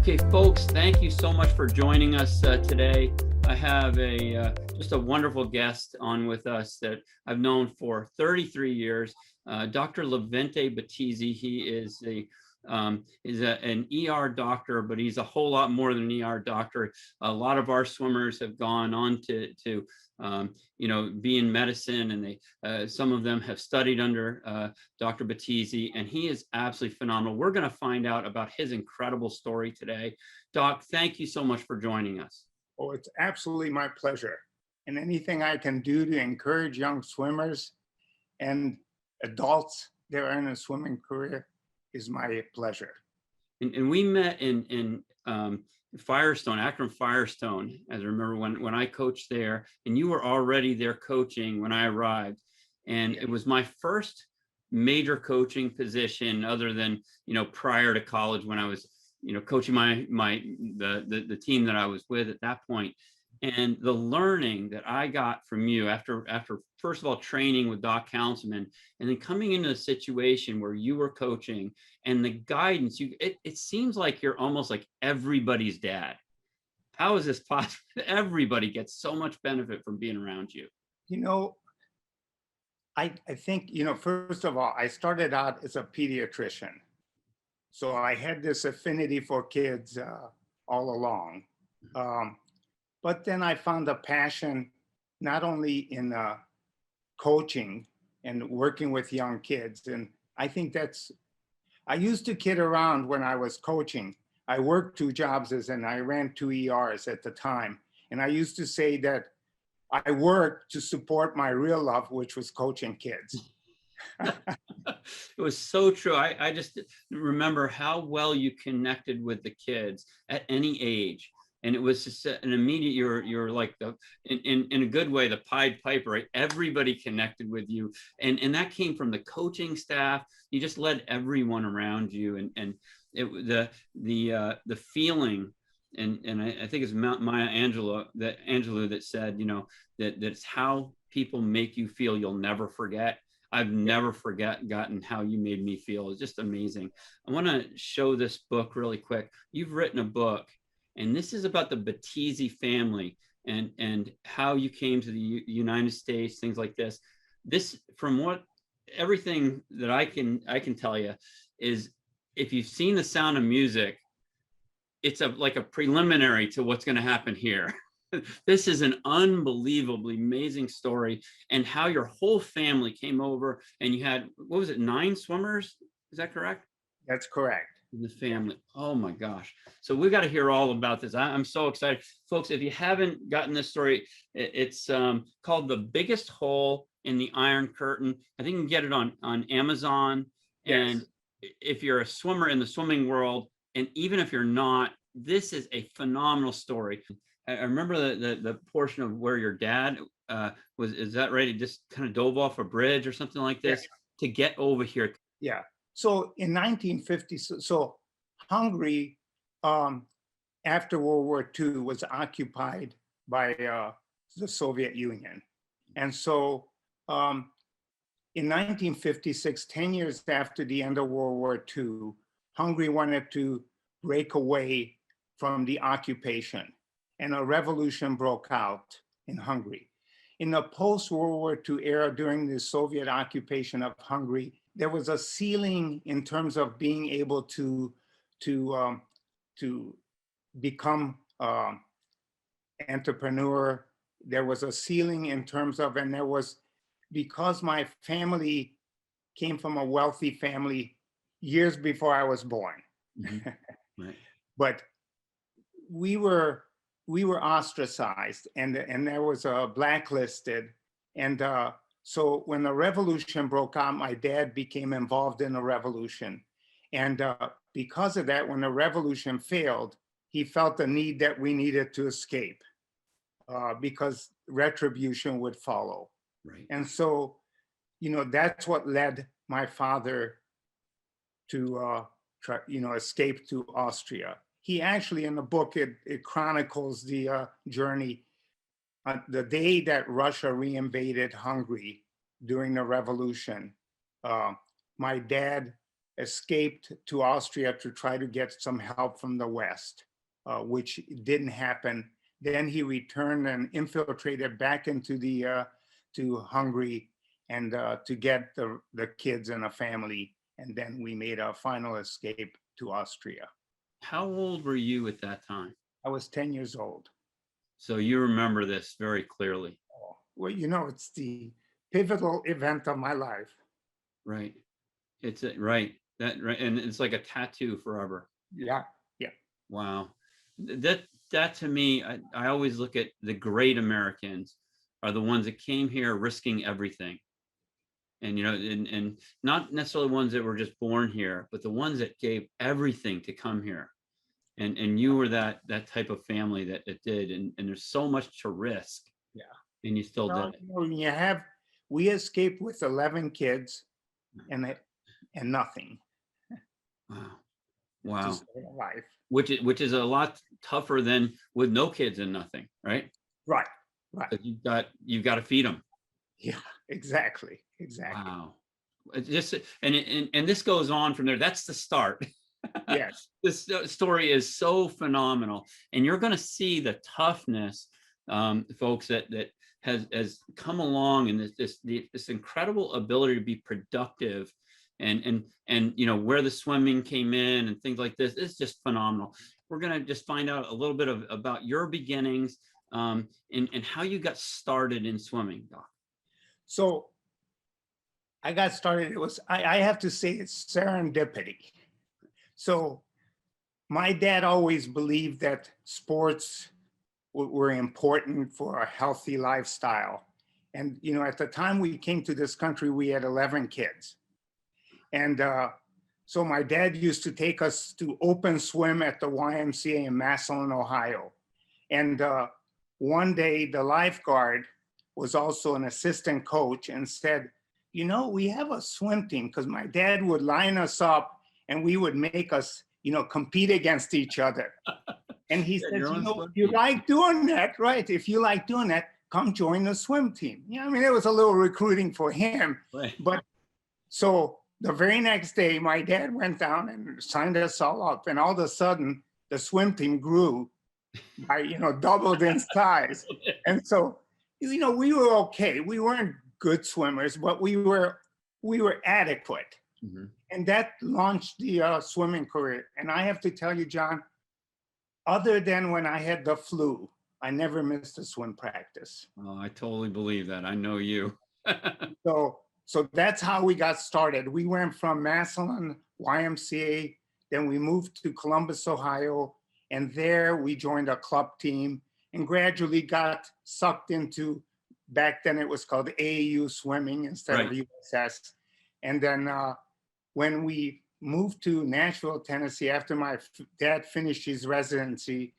Okay, folks, thank you so much for joining us today. I have just a wonderful guest on with us that I've known for 33 years, Dr. Levente Batizy. He is an ER doctor, but he's a whole lot more than an ER doctor. A lot of our swimmers have gone on to be in medicine, and some of them have studied under Dr. Batizy, and he is absolutely phenomenal. We're going to find out about his incredible story today. Doc, thank you so much for joining us. Oh, it's absolutely my pleasure. And anything I can do to encourage young swimmers and adults that are in a swimming career is my pleasure. And we met in Firestone, Akron Firestone, as I remember when I coached there, and you were already there coaching when I arrived. And it was my first major coaching position other than, prior to college when I was, coaching the team that I was with at that point. And the learning that I got from you after first of all training with Doc Councilman, and then coming into a situation where you were coaching and the guidance, it seems like you're almost like everybody's dad. How is this possible? Everybody gets so much benefit from being around you. I think, first of all, I started out as a pediatrician. So I had this affinity for kids all along. But then I found a passion not only in coaching and working with young kids. And I think I used to kid around when I was coaching. I worked 2 jobs and I ran 2 ERs at the time. And I used to say that I worked to support my real love, which was coaching kids. It was so true. I just remember how well you connected with the kids at any age. And it was just an immediate, you're like in a good way, the Pied Piper, right? Everybody connected with you. And that came from the coaching staff. You just led everyone around you. And the feeling, and I think it's Maya Angelou that said, that's how people make you feel you'll never forget. I've never forgotten how you made me feel. It's just amazing. I want to show this book really quick. You've written a book, and this is about the Batizy family and how you came to the United States, things like this. This, from everything that I can tell you, is if you've seen The Sound of Music, it's like a preliminary to what's going to happen here. This is an unbelievably amazing story, and how your whole family came over, and you had, what was it, 9 swimmers? Is that correct? That's correct. In the family. Oh my gosh. So we've got to hear all about this. I'm so excited. Folks, if you haven't gotten this story, it's called The Biggest Hole in the Iron Curtain. I think you can get it on Amazon. Yes. And if you're a swimmer in the swimming world, and even if you're not, this is a phenomenal story. I remember the portion of where your dad is that right? He just kind of dove off a bridge or something like this to get over here. Yeah. So in 1950, so Hungary, after World War II, was occupied by the Soviet Union. And so in 1956, 10 years after the end of World War II, Hungary wanted to break away from the occupation, and a revolution broke out in Hungary. In the post-World War II era, during the Soviet occupation of Hungary, there was a ceiling in terms of being able to become entrepreneur. There was a ceiling in terms of, and there was, because my family came from a wealthy family years before I was born. Mm-hmm. Right. But we were ostracized, and there was a blacklisted, and so when the revolution broke out, my dad became involved in the revolution. And because of that, when the revolution failed, he felt the need that we needed to escape because retribution would follow. Right. And so, that's what led my father to escape to Austria. He actually, in the book, it chronicles the journey. The day that Russia reinvaded Hungary during the revolution, my dad escaped to Austria to try to get some help from the West, which didn't happen. Then he returned and infiltrated back into the to Hungary and to get the kids and a family. And then we made our final escape to Austria. How old were you at that time? I was 10 years old. So you remember this very clearly. Oh, well, you know, it's the pivotal event of my life. Right. It's right. That right. And it's like a tattoo forever. Yeah, yeah. Wow. That to me, I always look at the great Americans are the ones that came here risking everything. And you know, and not necessarily ones that were just born here, but the ones that gave everything to come here. And you were that type of family that did. And there's so much to risk. Yeah. And you still Well, did it. you know, we escaped with 11 kids and nothing Wow. to Wow. save life. Which is a lot tougher than with no kids and nothing, right? Right, right. Because you've got to feed them. Yeah, exactly, exactly. Wow. It just and this goes on from there. That's the start. Yes. This story is so phenomenal, and you're going to see the toughness, folks, that has come along, and this incredible ability to be productive, and you know where the swimming came in and things like this. It's just phenomenal. We're going to just find out a little bit about your beginnings, and how you got started in swimming, Doc. So I got started. I have to say it's serendipity. So my dad always believed that sports were important for a healthy lifestyle. And, you know, at the time we came to this country, we had 11 kids. And so my dad used to take us to open swim at the YMCA in Massillon, Ohio. And one day the lifeguard was also an assistant coach and said, you know, we have a swim team, because my dad would line us up and we would make us, you know, compete against each other. And he says, you know, if you like doing that, right? If you like doing that, come join the swim team. Yeah, I mean, it was a little recruiting for him. Right. But so the very next day, my dad went down and signed us all up. And all of a sudden, the swim team grew by, you know, doubled in size. And so, you know, we were okay. We weren't good swimmers, but we were adequate. Mm-hmm. And that launched the swimming career. And I have to tell you, John, other than when I had the flu, I never missed a swim practice. Oh, I totally believe that. I know you. So that's how we got started. We went from Massillon, YMCA, then we moved to Columbus, Ohio, and there we joined a club team and gradually got sucked into, back then it was called AAU swimming instead of USS. And then when we moved to Nashville, Tennessee, after my dad finished his residency,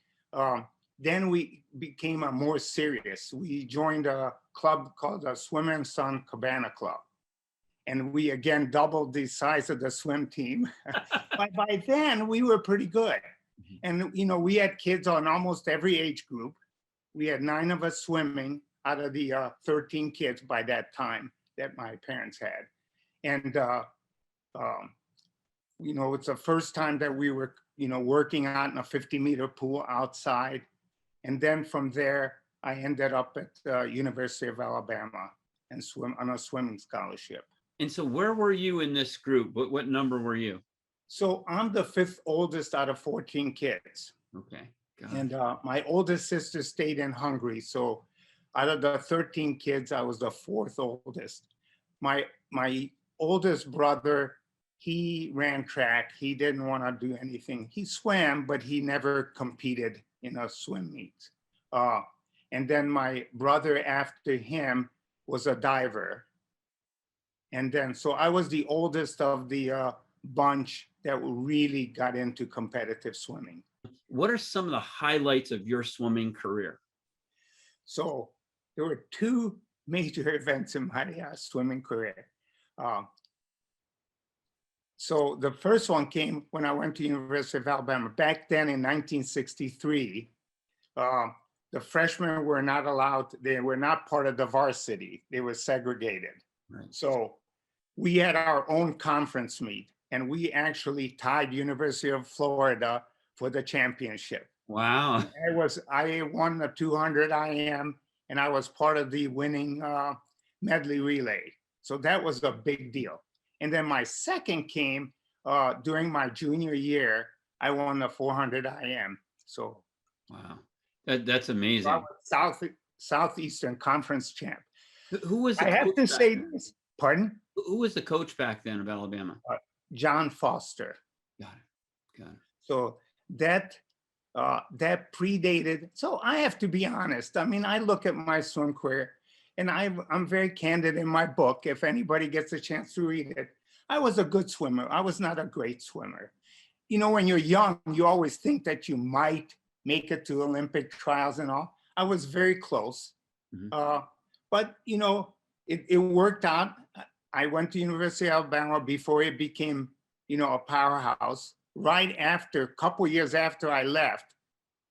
then we became more serious. We joined a club called the Swimmer and Son Cabana Club. And we again doubled the size of the swim team. By then, we were pretty good. And, you know, we had kids on almost every age group. We had 9 of us swimming out of the 13 kids by that time that my parents had. And, you know, it's the first time that we were, you know, working out in a 50-meter pool outside. And then from there, I ended up at the University of Alabama and swim on a swimming scholarship. And so where were you in this group? What number were you? So I'm the 5th oldest out of 14 kids. Okay. And my oldest sister stayed in Hungary. So out of the 13 kids, I was the 4th oldest. My oldest brother, he ran track. He didn't want to do anything. He swam, but he never competed in a swim meet. And then my brother after him was a diver. And then, so I was the oldest of the bunch that really got into competitive swimming. What are some of the highlights of your swimming career? So there were 2 major events in my swimming career. So the first one came when I went to University of Alabama. Back then in 1963, the freshmen were not allowed, they were not part of the varsity. They were segregated. Right. So we had our own conference meet. and we actually tied University of Florida for the championship. Wow. I won the 200 IM, and I was part of the winning medley relay. So that was a big deal. And then my second came during my junior year. I won the 400 IM. So Wow. That's I amazing. was Southeastern Conference champ. Who was the I have coach to back say then? this. Pardon? Who was the coach back then of Alabama? John Foster. Got it. Got it. So that that predated. So I have to be honest. I mean, I look at my swim career, and I'm very candid in my book. If anybody gets a chance to read it, I was a good swimmer. I was not a great swimmer. You know, when you're young, you always think that you might make it to Olympic trials and all. I was very close, Mhm. but you know, it worked out. I went to University of Alabama before it became, you know, a powerhouse. Right after, a couple years after I left,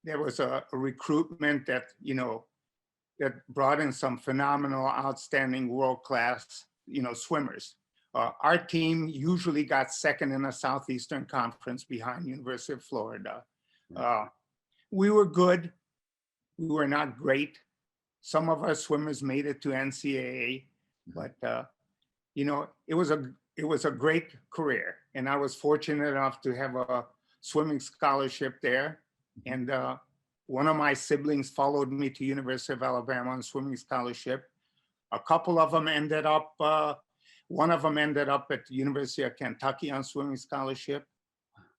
there was a recruitment that, you know, that brought in some phenomenal, outstanding, world-class, you know, swimmers. Our team usually got second in the Southeastern Conference behind University of Florida. Right. We were good. We were not great. Some of our swimmers made it to NCAA, Mhm. but you know, it was a great career, and I was fortunate enough to have a swimming scholarship there. Mhm. And one of my siblings followed me to University of Alabama on swimming scholarship. A couple of them ended up. One of them ended up at the University of Kentucky on swimming scholarship.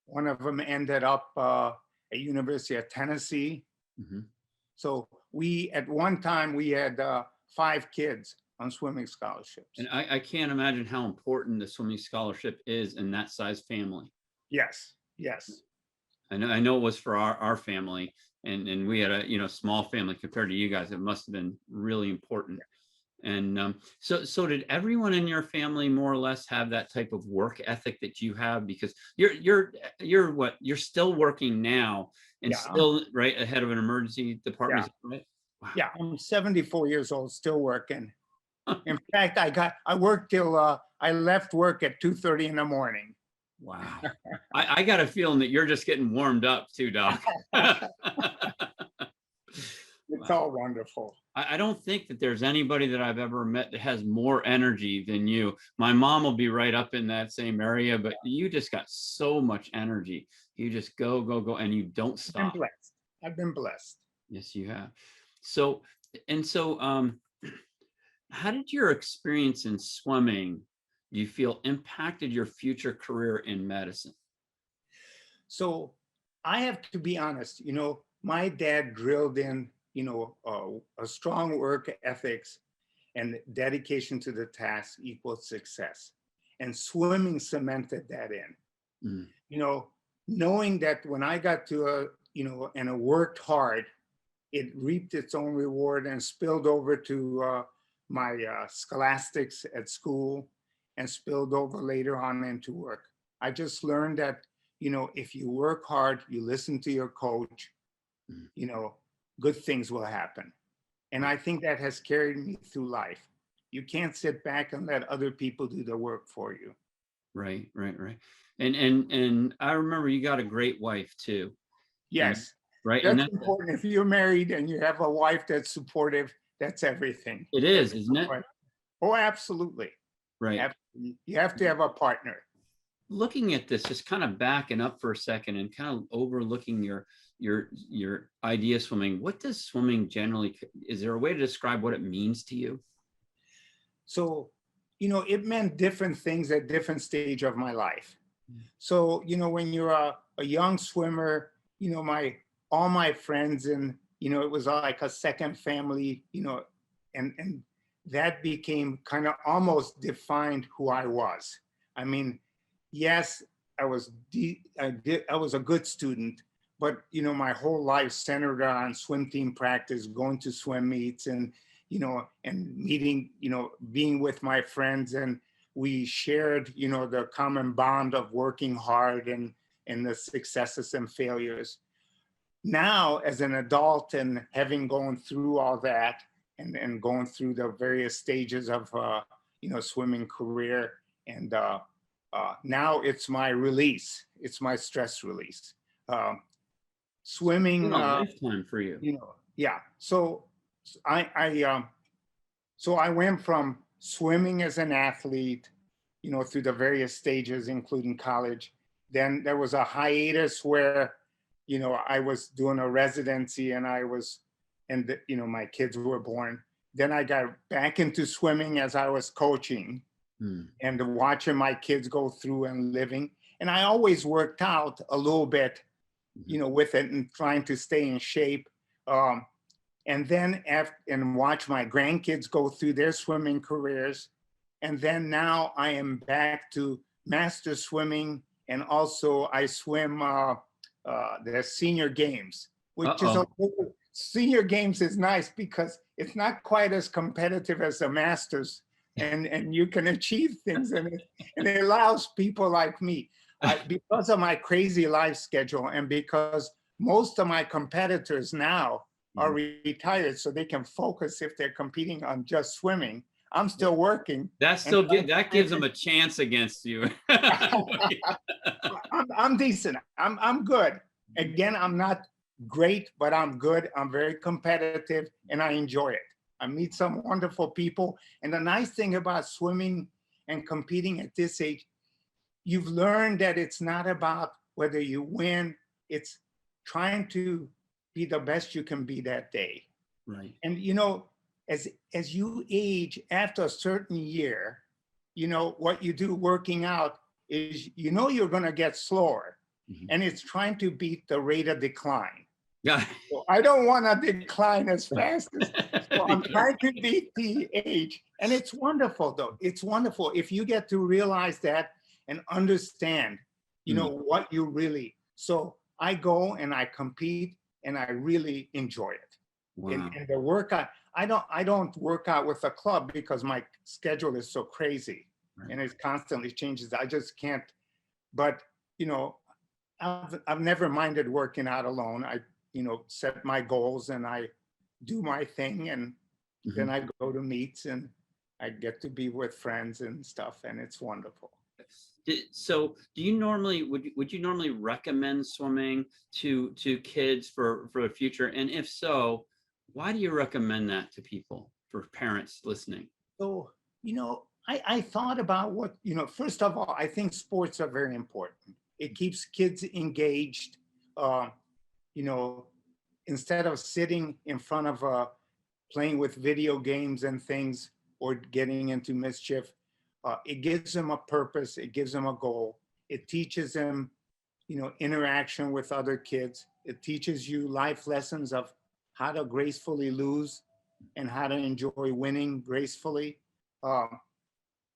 One of them ended up at University of Tennessee. Mhm. So we, at one time, we had 5 kids on swimming And scholarships. I can't imagine how important the swimming scholarship is in that size family. Yes, yes. I know it was for our family, and we had a, you know, small family compared to you guys. It must have been really important. And so did everyone in your family more or less have that type of work ethic that you have? Because you're what, you're still working now and Yeah, still right ahead of an emergency yeah, department, right? Wow. yeah. I'm 74 years old, still working. In fact, I worked till I left work at 2:30 in the morning. Wow. I got a feeling that you're just getting warmed up too, Doc. It's Wow. all wonderful. I don't think that there's anybody that I've ever met that has more energy than you. My mom will be right up in that same area, but you just got so much energy. You just go, go, go, and you don't I've been stop. blessed. I've been blessed. Yes, you have. So, and so, how did your experience in swimming, do you feel, impacted your future career in medicine? So I have to be honest, you know, my dad drilled in, you know, a strong work ethics and dedication to the task equals success. And swimming cemented that in. Mm, You know, knowing that when I got to you know, and I worked hard, it reaped its own reward and spilled over to my scholastics at school and spilled over later on into work. I just learned that, you know, if you work hard, you listen to your coach, mm. you know, good things will happen. And I think that has carried me through life. You can't sit back and let other people do the work for you. Right, right, right. And I remember you got a great wife too. And Yes, right, and that's that important. If you're married and you have a wife that's supportive, that's everything. it That's is, isn't it? oh, absolutely. Right. Absolutely. You have to have a partner. Looking at this, just kind of backing up for a second and kind of overlooking your idea of swimming. What does swimming generally, is there a way to describe what it means to you? So, you know, it meant different things at different stage of my life. So, you know, when you're a young swimmer, you know, all my friends and, you know, it was like a second family, you know, and that became kind of almost defined who I was. I mean, yes, I was a good student, but you know, my whole life centered on swim team practice, going to swim meets, and you know, and meeting, you know, being with my friends, and we shared, you know, the common bond of working hard and the successes and failures. Now, as an adult and having gone through all that and going through the various stages of you know, swimming career and Now it's my release. It's my stress release. Um, Been Swimming, a lifetime for you. yeah. So I went from swimming as an athlete, through the various stages, including college. Then there was a hiatus where, I was doing a residency and my kids were born. Then I got back into swimming as I was coaching and watching my kids go through and living. And I always worked out a little bit, with it and trying to stay in shape. And then and watch my grandkids go through their swimming careers. And then now I am back to master swimming. And also I swim the senior games, which is senior games is nice because it's not quite as competitive as the masters, and you can achieve things, and it allows people like me, because of my crazy life schedule and because most of my competitors now are retired, so they can focus if they're competing on just swimming. I'm still working. That gives them a chance against you. I'm decent. I'm good. Again, I'm not great, but I'm good. I'm very competitive and I enjoy it. I meet some wonderful people. And the nice thing about swimming and competing at this age, you've learned that it's not about whether you win, it's trying to be the best you can be that day. Right. And as you age after a certain year, what you do working out is you're going to get slower, and it's trying to beat the rate of decline. Yeah. So I don't want to decline as fast as, so I'm trying to beat the age. And it's wonderful though. It's wonderful if you get to realize that and understand, what you really, so I go and I compete and I really enjoy it. Wow. And the workout, I don't work out with a club because my schedule is so crazy, right, and it constantly changes. I just can't. But I've never minded working out alone. I set my goals and I do my thing, and then I go to meets and I get to be with friends and stuff, and it's wonderful. So do you normally, would you normally recommend swimming to kids for the future? And if so, why do you recommend that to people, for parents listening? So, I thought about what, first of all, I think sports are very important. It keeps kids engaged. Instead of sitting in front of playing with video games and things or getting into mischief, it gives them a purpose. It gives them a goal. It teaches them, interaction with other kids. It teaches you life lessons of how to gracefully lose and how to enjoy winning gracefully.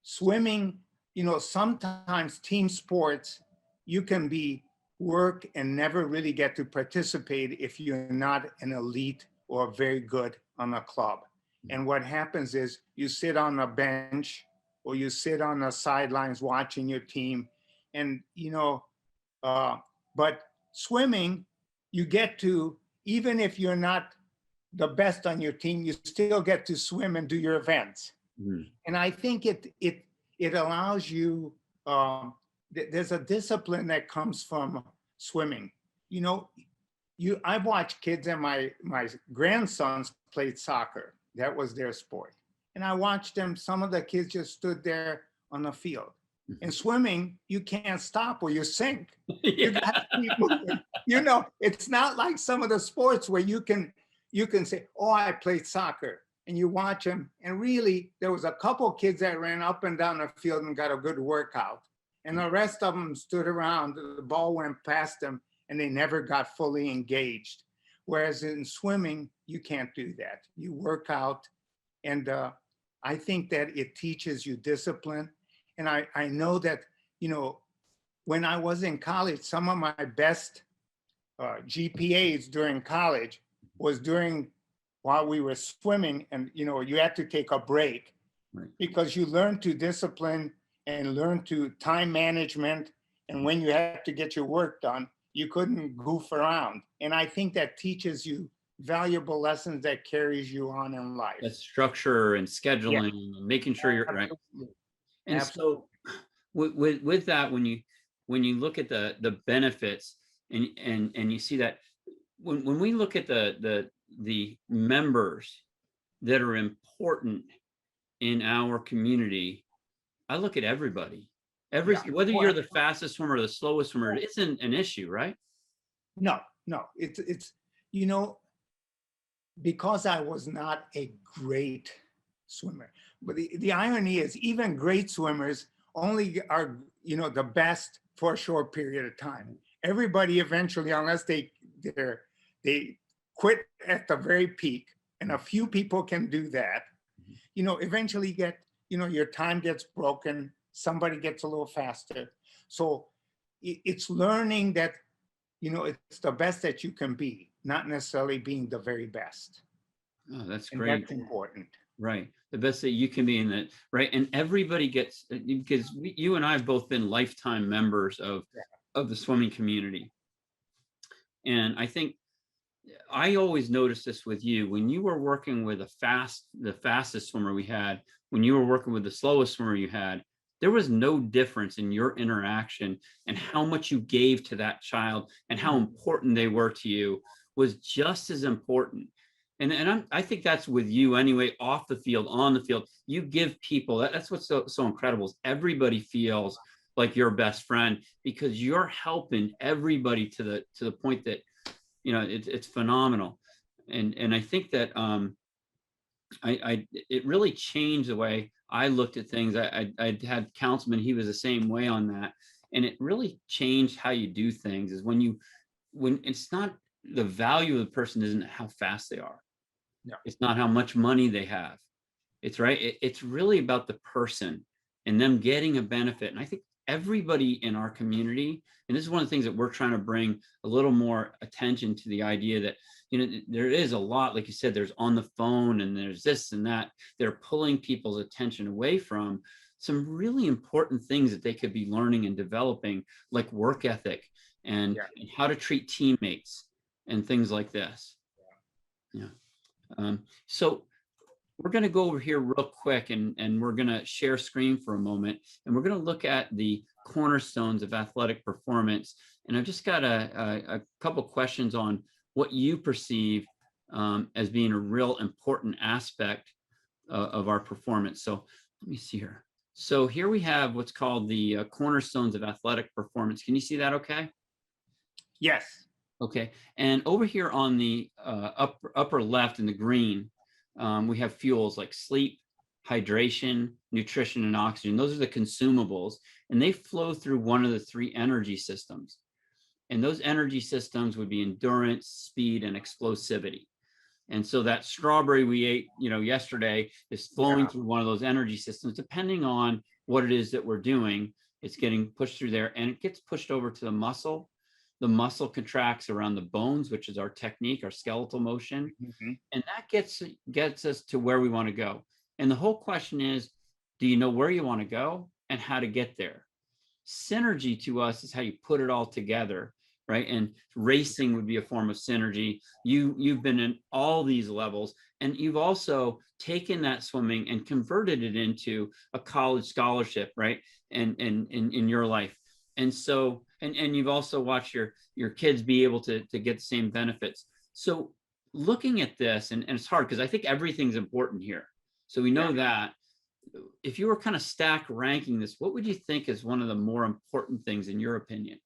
Swimming, sometimes team sports, you can be work and never really get to participate if you're not an elite or very good on a club. And what happens is you sit on a bench or you sit on the sidelines watching your team, and but swimming, you get to, even if you're not the best on your team, you still get to swim and do your events. And I think it allows you, there's a discipline that comes from swimming. I've watched kids, and my grandsons played soccer. That was their sport. And I watched them, some of the kids just stood there on the field. In swimming, you can't stop or you sink. You got to keep moving. It's not like some of the sports where you can say, oh, I played soccer, and you watch them. And really, there was a couple kids that ran up and down the field and got a good workout. And the rest of them stood around, the ball went past them, and they never got fully engaged. Whereas in swimming, you can't do that. You work out, and I think that it teaches you discipline. And I know that, when I was in college, some of my best GPAs during college was while we were swimming, and you had to take a break, right, because you learn to discipline and learn to time management. And when you had to get your work done, you couldn't goof around. And I think that teaches you valuable lessons that carries you on in life. That structure and scheduling, and making sure you're right. And Absolutely. so with that, when you look at the benefits, and you see that when we look at the members that are important in our community, I look at everybody. Yeah. Whether Well, you're the fastest swimmer or the slowest swimmer, it isn't an issue, right? no, no, you know, because I was not a great swimmer. But the irony is even great swimmers only are, the best for a short period of time. Everybody eventually, unless they quit at the very peak, and a few people can do that, eventually your time gets broken, somebody gets a little faster. So it's learning that, it's the best that you can be, not necessarily being the very best. Oh, that's And great. that's important. Right. The best that you can be in that, right? And everybody gets, because you and I have both been lifetime members of the swimming community. And I think I always noticed this with you when you were working with the fastest swimmer we had, when you were working with the slowest swimmer you had, there was no difference in your interaction, and how much you gave to that child and how important they were to you was just as important. And I think that's with you anyway, off the field, on the field. You give people, that's what's so incredible, is everybody feels like your best friend because you're helping everybody to the point that it's phenomenal. And I think that it really changed the way I looked at things. I had councilman, he was the same way on that. And it really changed how you do things, is when it's not the value of the person isn't how fast they are. No. It's not how much money they have. It's right. It's really about the person and them getting a benefit. And I think everybody in our community, and this is one of the things that we're trying to bring a little more attention to, the idea that, there is a lot, like you said, there's on the phone and there's this and that. They're pulling people's attention away from some really important things that they could be learning and developing, like work ethic and how to treat teammates and things like this. Yeah. So we're going to go over here real quick, and we're going to share screen for a moment, and we're going to look at the cornerstones of athletic performance. And I've just got a couple questions on what you perceive as being a real important aspect of our performance. So let me see here. So here we have what's called the cornerstones of athletic performance. Can you see that okay? Yes. Okay. And over here on the upper left in the green, we have fuels like sleep, hydration, nutrition, and oxygen. Those are the consumables, and they flow through one of the three energy systems. And those energy systems would be endurance, speed, and explosivity. And so that strawberry we ate, yesterday is flowing through one of those energy systems. Depending on what it is that we're doing, it's getting pushed through there, and it gets pushed over to the muscle. The muscle contracts around the bones, which is our technique, our skeletal motion. And that gets us to where we want to go. And the whole question is, do you know where you want to go and how to get there? Synergy to us is how you put it all together, right? And racing would be a form of synergy. You've been in all these levels, and you've also taken that swimming and converted it into a college scholarship, right? And in your life. And so, and you've also watched your kids be able to get the same benefits. So looking at this, and it's hard because I think everything's important here. So we know that. If you were kind of stack ranking this, what would you think is one of the more important things in your opinion?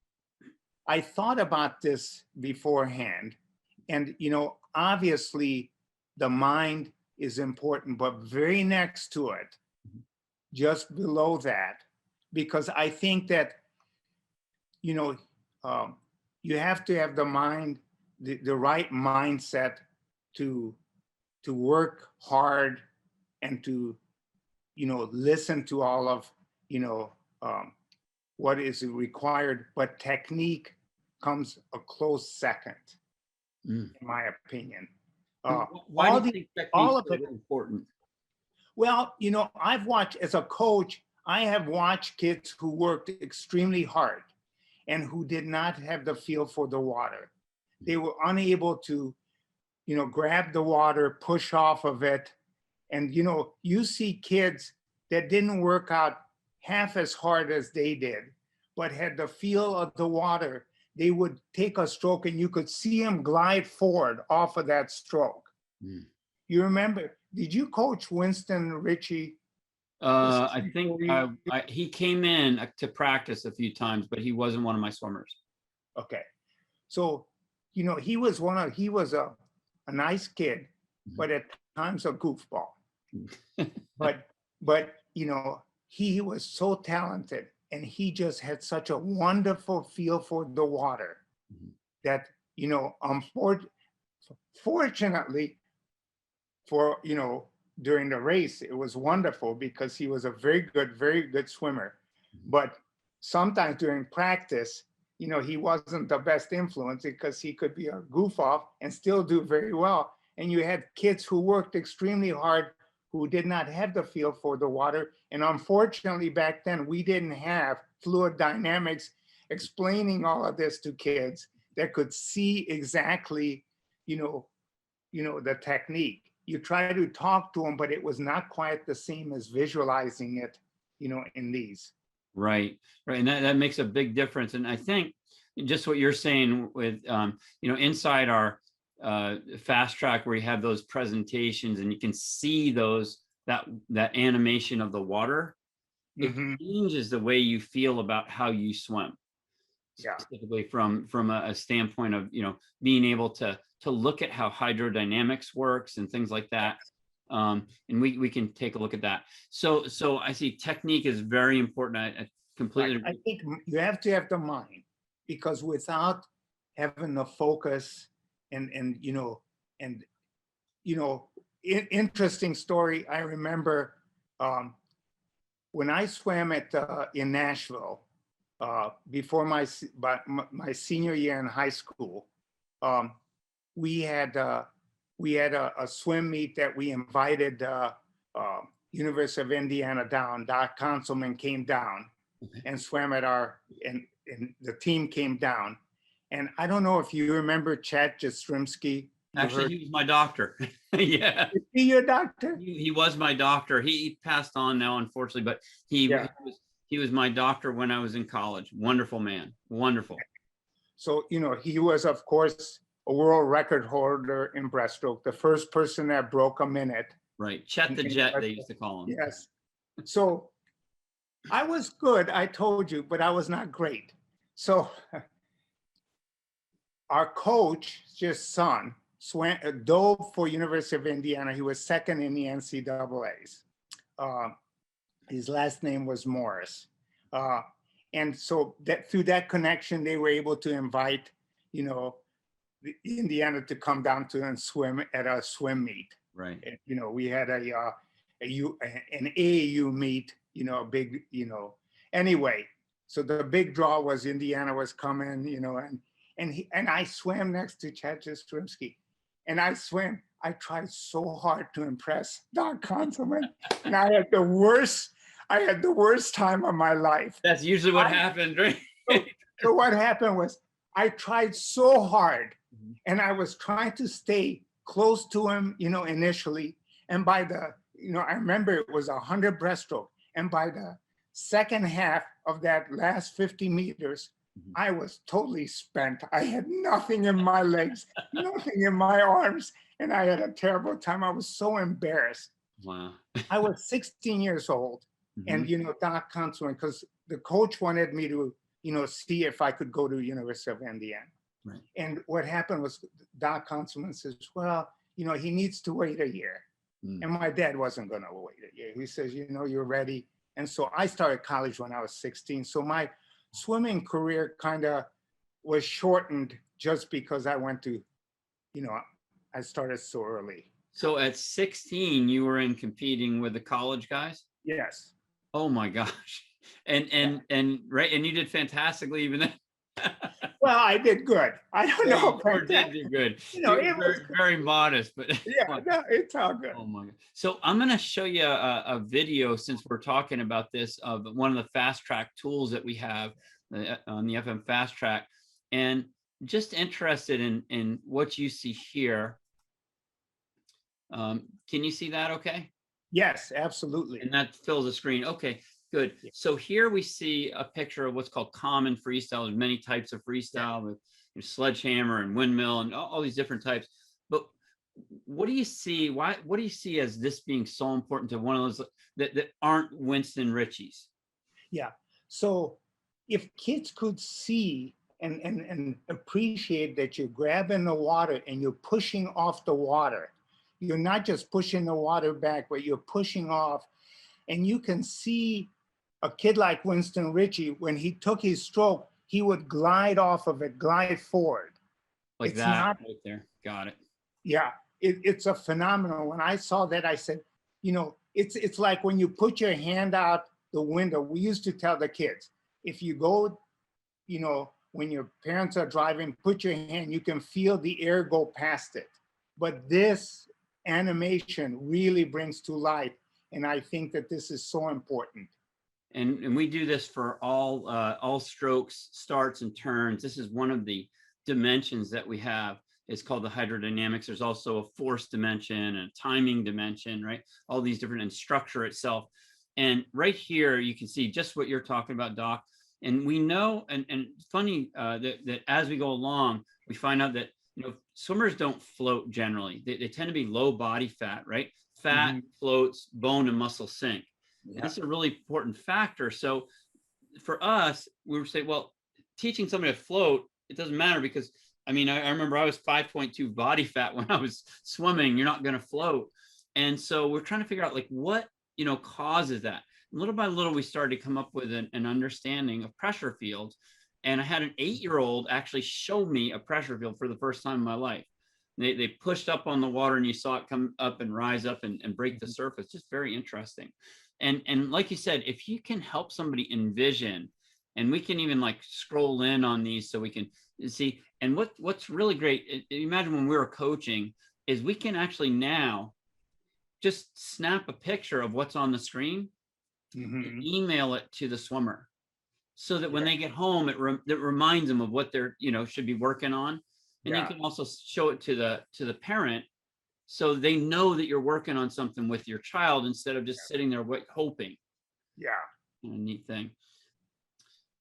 I thought about this beforehand, and obviously the mind is important, but very next to it, just below that, because I think that you have to have the mind, the right mindset to work hard and to listen to all of what is required, but technique comes a close second, in my opinion. Why do you think technique is so important? Well, I've watched, as a coach, I have watched kids who worked extremely hard and who did not have the feel for the water. They were unable to, grab the water, push off of it. And, you see kids that didn't work out half as hard as they did, but had the feel of the water, they would take a stroke and you could see them glide forward off of that stroke. Mm. You remember, did you coach Winston Ritchie? This is I think before you. he came in to practice a few times, but he wasn't one of my swimmers. Okay. So, he was a nice kid, but at times a goofball. But he was so talented and he just had such a wonderful feel for the water that, fortunately for, during the race, it was wonderful because he was a very good swimmer. But sometimes during practice, he wasn't the best influence because he could be a goof off and still do very well. And you had kids who worked extremely hard who did not have the feel for the water. And unfortunately, back then, we didn't have fluid dynamics explaining all of this to kids that could see exactly, the technique. You try to talk to them, but it was not quite the same as visualizing it, in these. Right, right, and that makes a big difference. And I think just what you're saying with, inside our fast track where you have those presentations and you can see that animation of the water, it Mhm. changes the way you feel about how you swim. Yeah. Specifically from a standpoint of being able to look at how hydrodynamics works and things like that. And we can take a look at that. So I see technique is very important. I completely Right. I think you have to have the mind, because without having the focus and interesting story. I remember um, when I swam in Nashville before my senior year in high school. Um, we had a swim meet that we invited University of Indiana down. Doc Conselman came down and swam at and the team came down. And I don't know if you remember Chad Jastrzymski. You actually heard, he was my doctor. Yeah, is he your doctor? he was my doctor. He passed on now, unfortunately, but Yeah. he was my doctor when I was in college. Wonderful man, wonderful. So, he was, of course, a world record holder in breaststroke, the first person that broke a minute. Right, Chet the in Jet, they breaststroke. used to call him. Yes. So I was good, I told you, but I was not great. So our coach, just son, dove for University of Indiana. He was second in the NCAAs. His last name was Morris. And so that through that connection, they were able to invite, Indiana to come down to and swim at a swim meet. Right. And, we had an AAU meet, a big, anyway. So the big draw was Indiana was coming, and I swam next to Chad Jastrzymski. And I tried so hard to impress Doc Conselman, and I had the worst time of my life. That's usually what happened, right? So what happened was I tried so hard, and I was trying to stay close to him, initially. And by I remember it was 100 breaststroke. And by the second half of that last 50 meters, I was totally spent. I had nothing in my legs, nothing in my arms, and I had a terrible time. I was so embarrassed. Wow. I was 16 years old, and Doc Conselman, because the coach wanted me to, see if I could go to University of Indiana. Right. And what happened was Doc Conselman says, well, he needs to wait a year. And my dad wasn't going to wait a year. He says, you're ready. And so I started college when I was 16. So my swimming career kind of was shortened just because I went to, I started so early. So at 16, you were in competing with the college guys? Yes. Oh my gosh. And right, and you did fantastically even then. Well, I did good. I don't know. You did do good. It was very modest, but yeah, no, it's all good. oh my God. So I'm going to show you a video, since we're talking about this, of one of the fast track tools that we have on the FM Fast Track, and just interested in what you see here. Can you see that okay? Yes, absolutely. And that fills the screen. Okay. Good. Yeah. So here we see a picture of what's called common freestyle. There's many types of freestyle with sledgehammer and windmill and all these different types. But what do you see? What do you see as this being so important to one of those that aren't Winston Ritchie's? Yeah. So if kids could see and appreciate that you're grabbing the water and you're pushing off the water, you're not just pushing the water back, but you're pushing off. And you can see a kid like Winston Ritchie, when he took his stroke, he would glide off of it, glide forward. Like It's that not, right there. Got it. yeah, it's a phenomenal. When I saw that, I said, it's like when you put your hand out the window. We used to tell the kids, if you go, when your parents are driving, put your hand, you can feel the air go past it. But this animation really brings to life. And I think that this is so important. And we do this for all strokes, starts, and turns. This is one of the dimensions that we have. It's called the hydrodynamics. There's also a force dimension and a timing dimension, right? All these different, and structure itself. And right here, you can see just what you're talking about, Doc. And we know, and funny that as we go along, we find out that swimmers don't float generally. They tend to be low body fat, right? Fat floats, bone and muscle sink. Yeah. And that's a really important factor. So for us, we would say, well, teaching somebody to float, it doesn't matter because I remember I was 5.2 body fat when I was swimming. You're not going to float. And so we're trying to figure out like what, causes that. And little by little, we started to come up with an understanding of pressure fields. And I had an 8-year-old actually show me a pressure field for the first time in my life. They pushed up on the water and you saw it come up and rise up and break the surface. Just very interesting. And like you said, if you can help somebody envision, and we can even like scroll in on these so we can see. And what's really great, imagine when we were coaching, is we can actually now just snap a picture of what's on the screen and email it to the swimmer so that when they get home, it reminds them of what they're, should be working on. And you can also show it to the parent so they know that you're working on something with your child instead of just sitting there hoping. Yeah. A neat thing.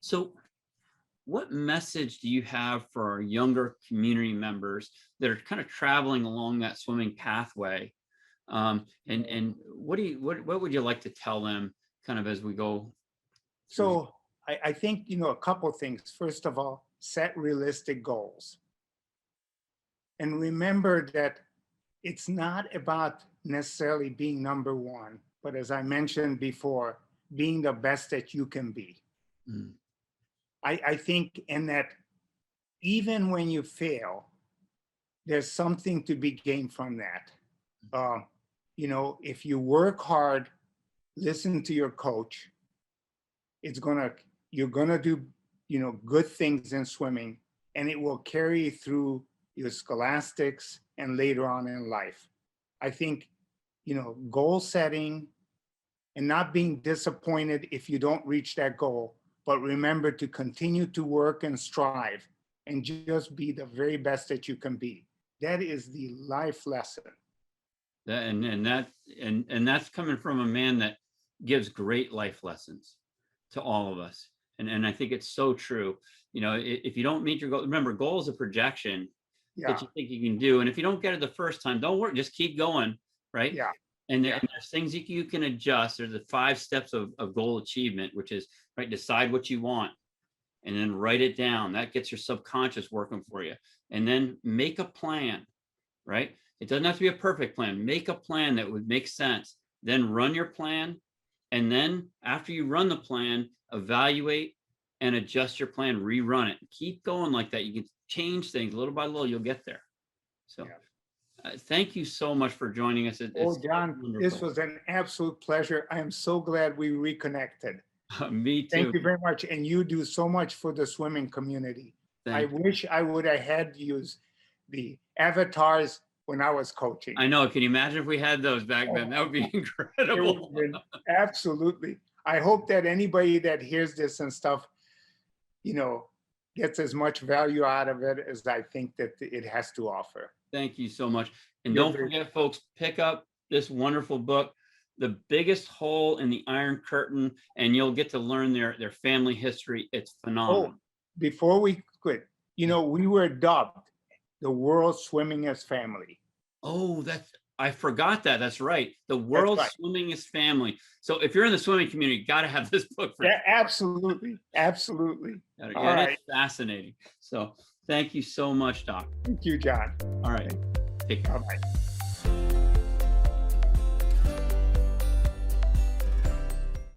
So what message do you have for our younger community members that are kind of traveling along that swimming pathway? And what would you like to tell them kind of as we go? So I think, a couple of things. First of all, set realistic goals. And remember that it's not about necessarily being number one, but as I mentioned before, being the best that you can be. Mm. I think in that even when you fail, there's something to be gained from that. If you work hard, listen to your coach, you're gonna do, good things in swimming, and it will carry through your scholastics and later on in life. I think, goal setting and not being disappointed if you don't reach that goal, but remember to continue to work and strive and just be the very best that you can be. That is the life lesson. And that's coming from a man that gives great life lessons to all of us. And I think it's so true. If you don't meet your goal, remember, goal is a projection that you think you can do. And if you don't get it the first time, don't worry, just keep going, right? Yeah. And there's things you can adjust. There's the 5 steps of goal achievement, which is, right, decide what you want and then write it down. That gets your subconscious working for you. And then make a plan, right? It doesn't have to be a perfect plan. Make a plan that would make sense. Then run your plan. And then after you run the plan, evaluate and adjust your plan, rerun it. Keep going like that. You can change things little by little, you'll get there. So thank you so much for joining us. John, this was an absolute pleasure. I am so glad we reconnected. Me too. Thank you very much. And you do so much for the swimming community. I wish I would have had used the avatars when I was coaching. I know. Can you imagine if we had those back then? That would be incredible. Absolutely. I hope that anybody that hears this and stuff, gets as much value out of it as I think that it has to offer. Thank you so much. And don't forget, folks, pick up this wonderful book. the biggest hole in the Iron Curtain, and you'll get to learn their family history. It's Oh, phenomenal. before we quit, we were dubbed the world's swimmingest family. Oh, I forgot that. That's right. The That's world's right. swimmingest family. So if you're in the swimming community, you got to have this book for. Yeah, absolutely. Absolutely. All Yeah, right. it's fascinating. So thank you so much, Doc. Thank you, John. All right. Take care. Bye-bye.